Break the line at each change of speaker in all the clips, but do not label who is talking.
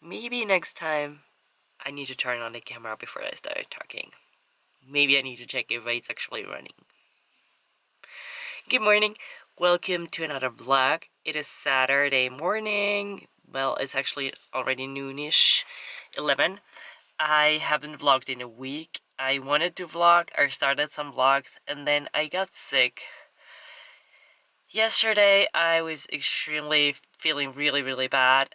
maybe next time I need to turn on the camera before I start talking. Maybe I need to check if it's actually running. Good morning. Welcome to another vlog. It is Saturday morning. Well, it's actually already noonish, 11. I haven't vlogged in a week. I wanted to vlog. I started some vlogs and then I got sick. Yesterday I was extremely feeling really bad.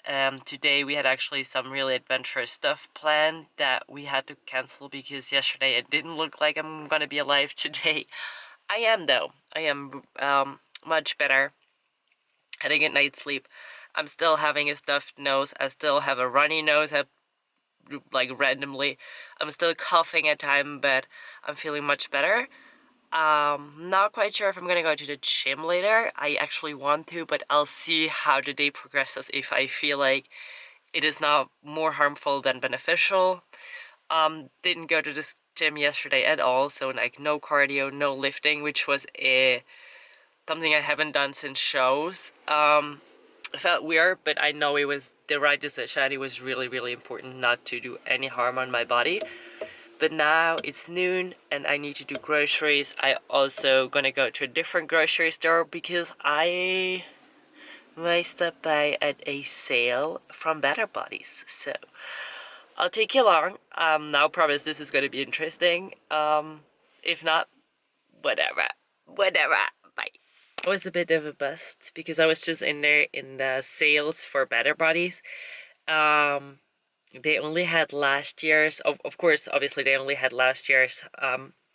Today we had actually some really adventurous stuff planned that we had to cancel because yesterday it didn't look like I'm gonna be alive today. I am though. I am much better. Had a good night's sleep. I'm still having a stuffed nose. I still have a runny nose, like randomly. I'm still coughing at times, but I'm feeling much better. Not quite sure if I'm gonna go to the gym later. I actually want to, but I'll see how the day progresses if I feel like it is now more harmful than beneficial. Didn't go to this gym yesterday at all, so like no cardio, no lifting, which was something I haven't done since shows. It felt weird, but I know it was the right decision. It was really important not to do any harm on my body. But now it's noon and I need to do groceries. I also gonna go to a different grocery store because I might stop by at a sale from Better Bodies. So I'll take you along. Now promise this is gonna be interesting. If not, whatever. Bye. I was a bit of a bust because I was just in there in the sales for Better Bodies. They only had last year's, of course, obviously they only had last year's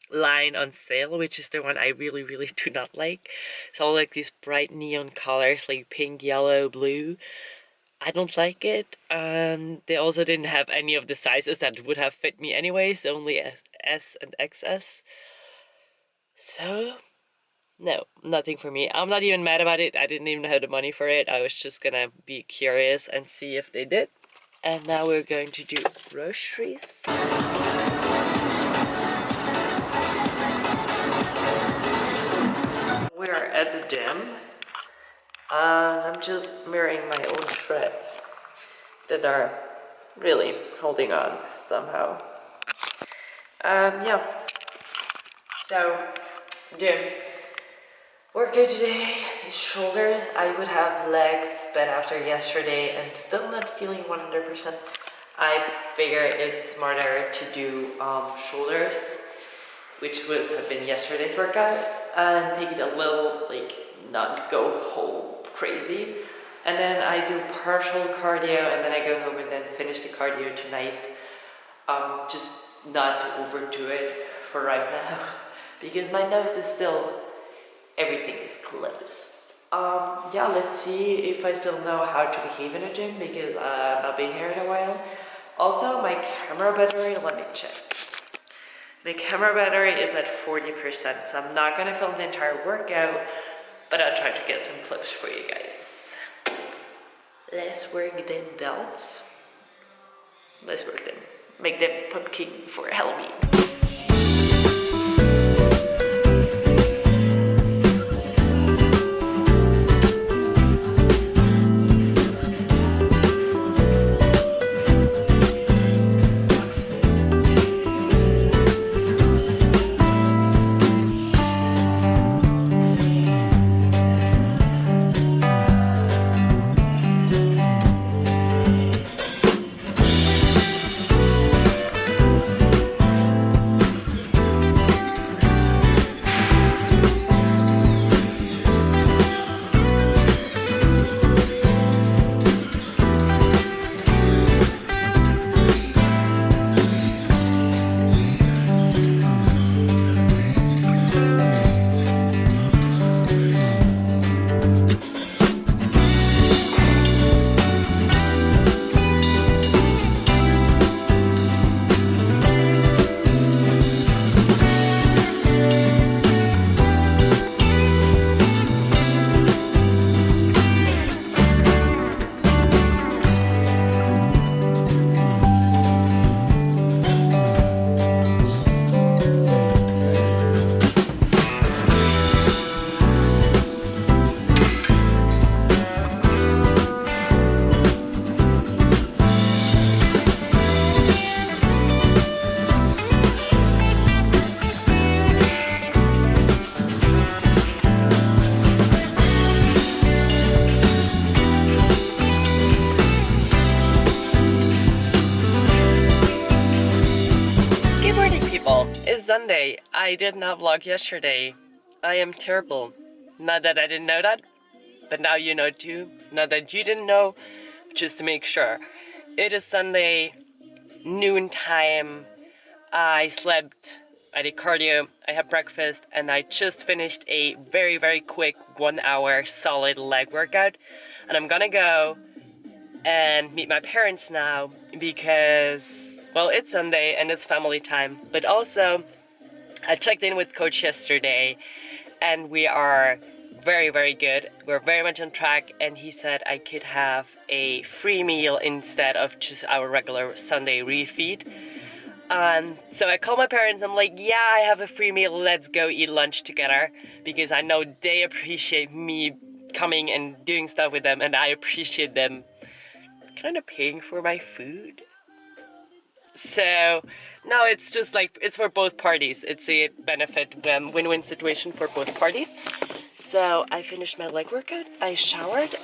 line on sale, which is the one I really do not like. It's all like these bright neon colors, like pink, yellow, blue. I don't like it. They also didn't have any of the sizes that would have fit me anyways, only S and XS. So, no, nothing for me. I'm not even mad about it. I didn't even have the money for it. I was just gonna be curious and see if they did. And now we're going to do groceries. We're at the gym. I'm just mirroring my own shreds that are really holding on somehow. Yeah. So, gym. Workout today is shoulders. I would have legs, but after yesterday and still not feeling 100%, I figured it's smarter to do shoulders, which would have been yesterday's workout, and take it a little, like, not go whole crazy. And then I do partial cardio, and then I go home and then finish the cardio tonight. Just not to overdo it for right now, because my nose is still, everything is closed. Yeah, let's see if I still know how to behave in a gym because I've not been here in a while. Also, my camera battery, let me check. The camera battery is at 40%, so I'm not gonna film the entire workout, but I'll try to get some clips for you guys. Let's work them belts. Let's work them. Make them pumpkin for Halloween. Sunday. I did not vlog yesterday. I am terrible. Not that I didn't know that, but now you know too. Not that you didn't know, just to make sure. It is Sunday, noon time. I slept, I did cardio, I had breakfast, and I just finished a very, very quick 1 hour solid leg workout. And I'm gonna go and meet my parents now because, well, it's Sunday and it's family time, but also I checked in with coach yesterday and we are very, very good. We're very much on track, and he said I could have a free meal instead of just our regular Sunday refeed. So I called my parents. I'm like, yeah, I have a free meal. Let's go eat lunch together, because I know they appreciate me coming and doing stuff with them, and I appreciate them kind of paying for my food. So no, it's just like, it's for both parties. It's a benefit, win-win situation for both parties. So I finished my leg workout. I showered.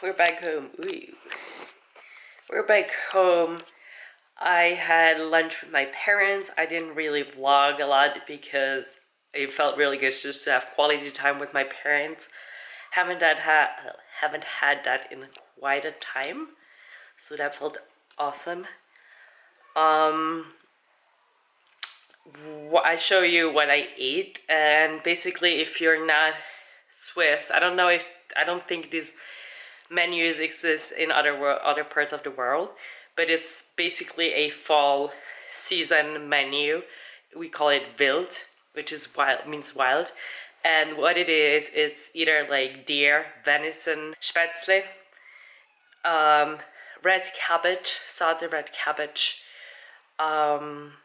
We're back home. Ooh. We're back home. I had lunch with my parents. I didn't really vlog a lot because it felt really good just to have quality time with my parents. Haven't had that in quite a time, so that felt awesome. I show you what I ate, and basically, if you're not Swiss, I don't think these menus exist in other parts of the world, but it's basically a fall season menu. We call it wild, which is wild, means wild. And what it is, it's either like deer, venison, spätzle, red cabbage, sauteed red cabbage,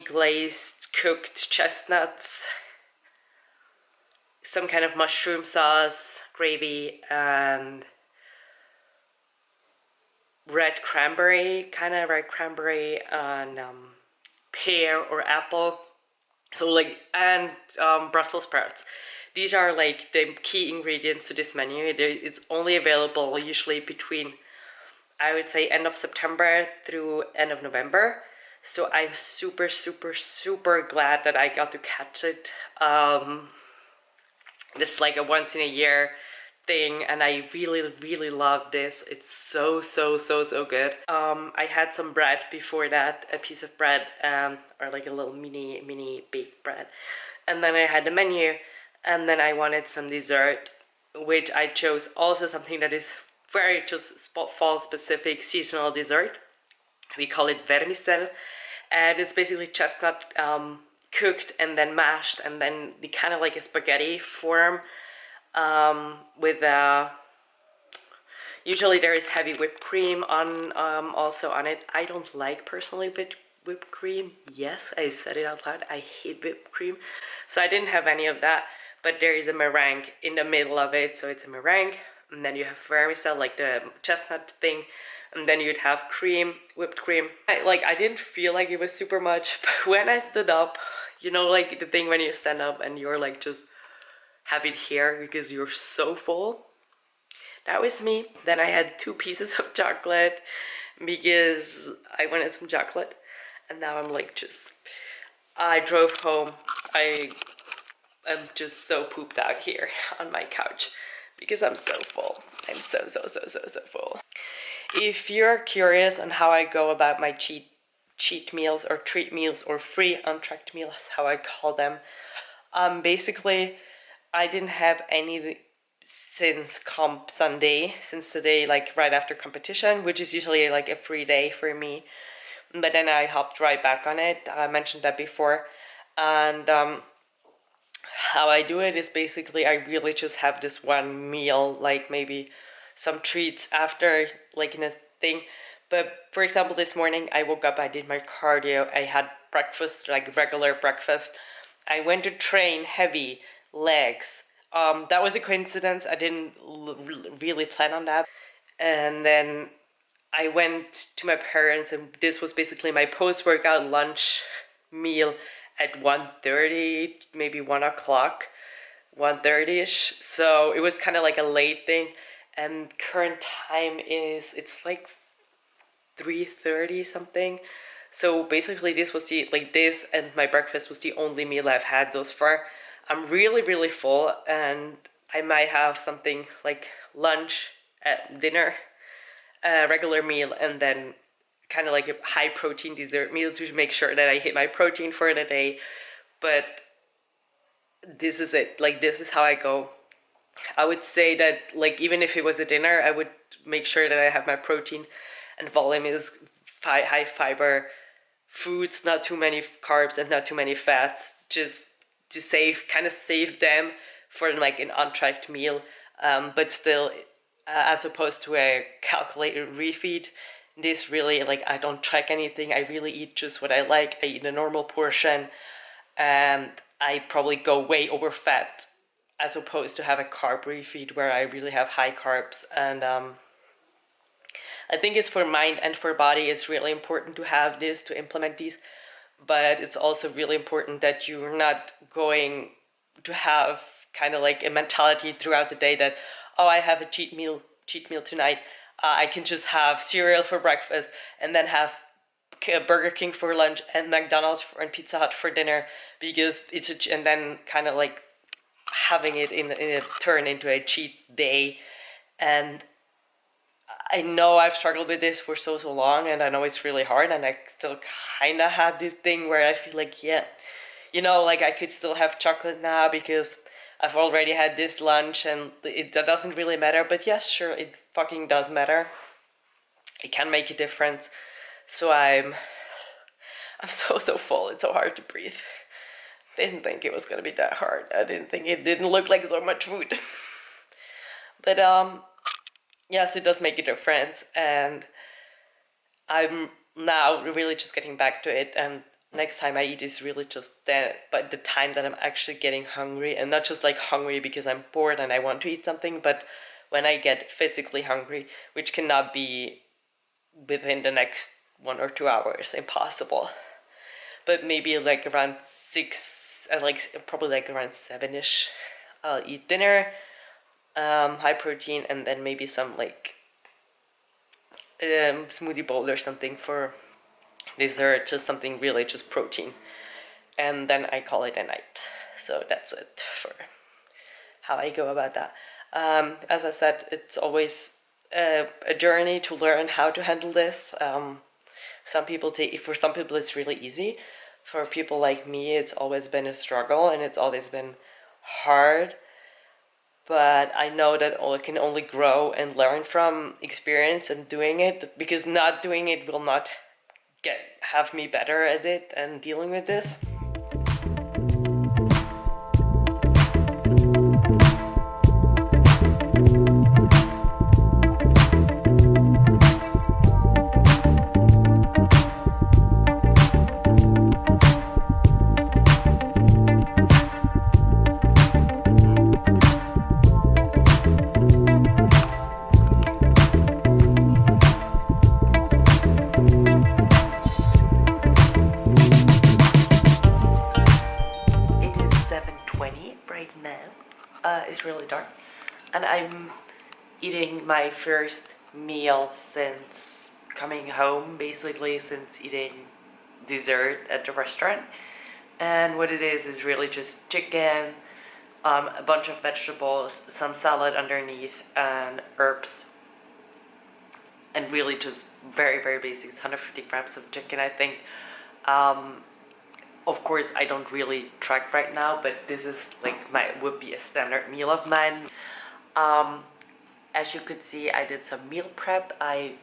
glazed cooked chestnuts, some kind of mushroom sauce, gravy, and red cranberry, and pear or apple. So like, and Brussels sprouts. These are like the key ingredients to this menu. It's only available usually between, I would say, end of September through end of November. So I'm super, super, super glad that I got to catch it. This is like a once in a year thing, and I really, really love this. It's so, so, so, so good. I had some bread before that, a piece of bread, or like a little mini baked bread. And then I had the menu, and then I wanted some dessert, which I chose also something that is very just fall specific seasonal dessert. We call it vermicelle, and it's basically chestnut cooked and then mashed, and then the kind of like a spaghetti form, with usually there is heavy whipped cream on also on it. I don't like personally whipped cream. Yes, I said it out loud. I hate whipped cream, so I didn't have any of that. But there is a meringue in the middle of it, so it's a meringue, and then you have vermicelle, like the chestnut thing, and then you'd have cream, whipped cream. I didn't feel like it was super much, but when I stood up, you know, like the thing when you stand up and you're like just have it here because you're so full. That was me. Then I had 2 pieces of chocolate because I wanted some chocolate, and now I'm like I drove home. I am just so pooped out here on my couch because I'm so full. I'm so full. If you're curious on how I go about my cheat meals or treat meals or free untracked meals, how I call them, basically I didn't have any since comp Sunday, since today, like right after competition, which is usually like a free day for me. But then I hopped right back on it. I mentioned that before. And how I do it is basically I really just have this one meal, like maybe some treats after, like in a thing. But for example, this morning I woke up, I did my cardio, I had breakfast, like regular breakfast. I went to train heavy legs. That was a coincidence. I didn't really plan on that. And then I went to my parents, and this was basically my post-workout lunch meal at 1:30, maybe 1 o'clock, 1:30ish. So it was kind of like a late thing. And current time is, it's like 3:30 something. So basically this was the, like this and my breakfast was the only meal I've had thus far. I'm really, really full, and I might have something like lunch at dinner, a regular meal, and then kind of like a high protein dessert meal to make sure that I hit my protein for the day. But this is it. Like, this is how I go. I would say that, like, even if it was a dinner, I would make sure that I have my protein and volume is high fiber foods, not too many carbs and not too many fats, just to save them for like an untracked meal, but still, as opposed to a calculated refeed. This really, like, I don't track anything. I really eat just what I like. I eat a normal portion, and I probably go way over fat as opposed to have a carb refeed where I really have high carbs. And I think it's for mind and for body, it's really important to have this, to implement these, but it's also really important that you're not going to have kind of like a mentality throughout the day that, oh, I have a cheat meal tonight. I can just have cereal for breakfast and then have Burger King for lunch and McDonald's and Pizza Hut for dinner, because and then kind of like having it in a turn into a cheat day. And I know I've struggled with this for so long, and I know it's really hard, and I still kind of have this thing where I feel like, yeah, like I could still have chocolate now because I've already had this lunch, and that doesn't really matter. But yes, sure, it fucking does matter. It can make a difference. So I'm so full. It's so hard to breathe. Didn't think it was gonna be that hard. I didn't think it didn't look like so much food. But yes, it does make a difference, and I'm now really just getting back to it. And next time I eat is really just but the time that I'm actually getting hungry, and not just like hungry because I'm bored and I want to eat something, but when I get physically hungry, which cannot be within the next 1 or 2 hours, impossible. But maybe like around 6, like probably like around 7ish, I'll eat dinner, high protein, and then maybe some like smoothie bowl or something for dessert, just something really just protein, and then I call it a night. So that's it for how I go about that. As I said, it's always a journey to learn how to handle this. For some people it's really easy. For people like me, it's always been a struggle, and it's always been hard. But I know that I can only grow and learn from experience and doing it, because not doing it will not have me better at it and dealing with this. Right now. It's really dark, and I'm eating my first meal since coming home, basically since eating dessert at the restaurant. And what it is really just chicken, a bunch of vegetables, some salad underneath, and herbs, and really just very, very basic. 150 grams of chicken, I think. Of course, I don't really track right now, but this is like would be a standard meal of mine. As you could see, I did some meal prep. I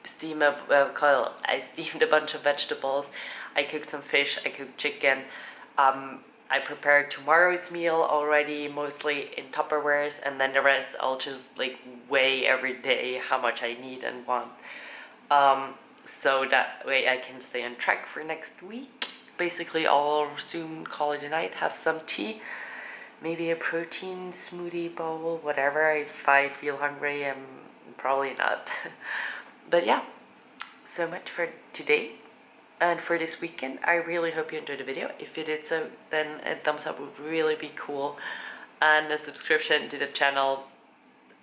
steamed a bunch of vegetables. I cooked some fish. I cooked chicken. I prepared tomorrow's meal already, mostly in Tupperwares, and then the rest I'll just like weigh every day how much I need and want. So that way I can stay on track for next week. Basically, I'll soon call it a night, have some tea, maybe a protein smoothie bowl, whatever. If I feel hungry, I'm probably not. But yeah, so much for today and for this weekend. I really hope you enjoyed the video. If you did so, then a thumbs up would really be cool, and a subscription to the channel.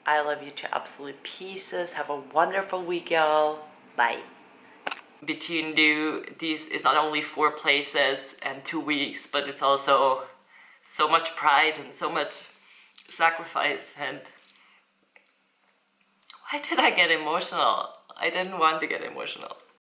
I love you to absolute pieces. Have a wonderful week, y'all. Bye. Between these is not only 4 places and 2 weeks, but it's also so much pride and so much sacrifice. And why did I get emotional? I didn't want to get emotional.